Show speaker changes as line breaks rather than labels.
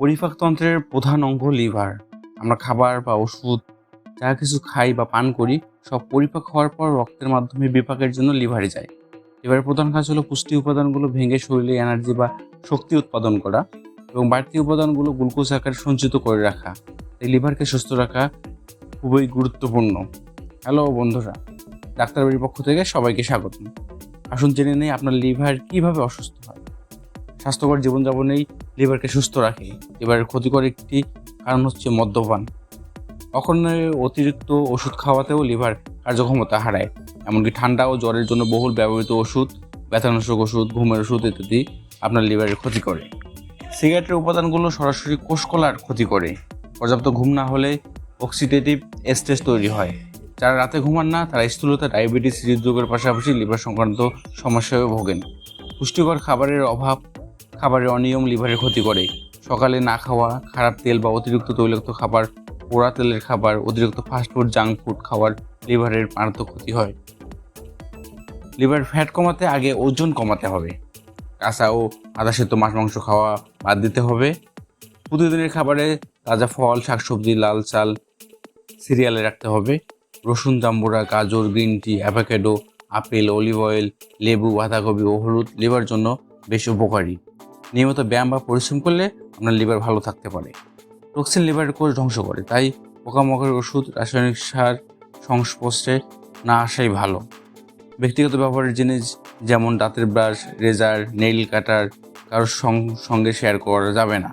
পরিপাকতন্ত্রের প্রধান অঙ্গ লিভার। আমরা খাবার বা ওষুধ যা কিছু খাই বা পান করি সব পরিপাক হওয়ার পর রক্তের মাধ্যমে বিপাকের জন্য লিভারে যায়। লিভারের প্রধান কাজ হলো পুষ্টি উপাদানগুলো ভেঙে শরীরে এনার্জি বা শক্তি উৎপাদন করা এবং বাড়তি উপাদানগুলো গ্লুকোজ আকারে সঞ্চিত করে রাখা। এই লিভারকে সুস্থ রাখা খুবই গুরুত্বপূর্ণ। হ্যালো বন্ধুরা, ডাক্তারবাড়ির পক্ষ থেকে সবাইকে স্বাগত। আসুন জেনে নেই আপনার লিভার কিভাবে অসুস্থ হয়। স্বাস্থ্যকর জীবনযাপনেই লিভারকে সুস্থ রাখে। লিভারের ক্ষতিকর একটি কারণ হচ্ছে মদ্যপান। অকারণে অতিরিক্ত ওষুধ খাওয়াতেও লিভার কার্যক্ষমতা হারায়। এমনকি ঠান্ডা ও জ্বরের জন্য বহুল ব্যবহৃত ওষুধ, ব্যথানাশক ওষুধ, ঘুমের ওষুধ ইত্যাদি আপনার লিভারের ক্ষতি করে। সিগারেটের উপাদানগুলো সরাসরি কোষকলার ক্ষতি করে। পর্যাপ্ত ঘুম না হলে অক্সিডেটিভ স্ট্রেস তৈরি হয়। যারা রাতে ঘুমান না তারা স্থূলতা, ডায়াবেটিস, হৃদরোগের পাশাপাশি লিভার সংক্রান্ত সমস্যায় ভোগেন। পুষ্টিকর খাবারের অভাব, খাবারের অনিয়ম লিভারের ক্ষতি করে। সকালে না খাওয়া, খারাপ তেল বা অতিরিক্ত তৈলাক্ত খাবার, পোড়া তেলের খাবার, অতিরিক্ত ফাস্টফুড, জাঙ্ক ফুড খাওয়ার লিভারের মারাত্মক ক্ষতি হয়। লিভার ফ্যাট কমাতে আগে ওজন কমাতে হবে। কাঁচা ও আদা সেদ্ধ মাছ মাংস খাওয়া বাদ দিতে হবে। প্রতিদিনের খাবারে তাজা ফল, শাকসবজি, লাল চাল, সিরিয়ালে রাখতে হবে। রসুন, জাম্বুরা, গাজর, green tea, avocado, apple, olive oil, লেবু, বাঁধাকপি ও হলুদ লিভার জন্য বেশ উপকারী। নিয়মিত ব্যায়াম বা পরিশ্রম করলে আপনার লিভার ভালো থাকতে পারে। টক্সিন লিভারের কোষ ধ্বংস করে, তাই পোকামাকড়ের ওষুধ, রাসায়নিক সার সংস্পর্শে না আসাই ভালো। ব্যক্তিগত ব্যবহারের জিনিস যেমন দাঁতের ব্রাশ, রেজার, নেইল কাটার কারোর সঙ্গে শেয়ার করা যাবে না।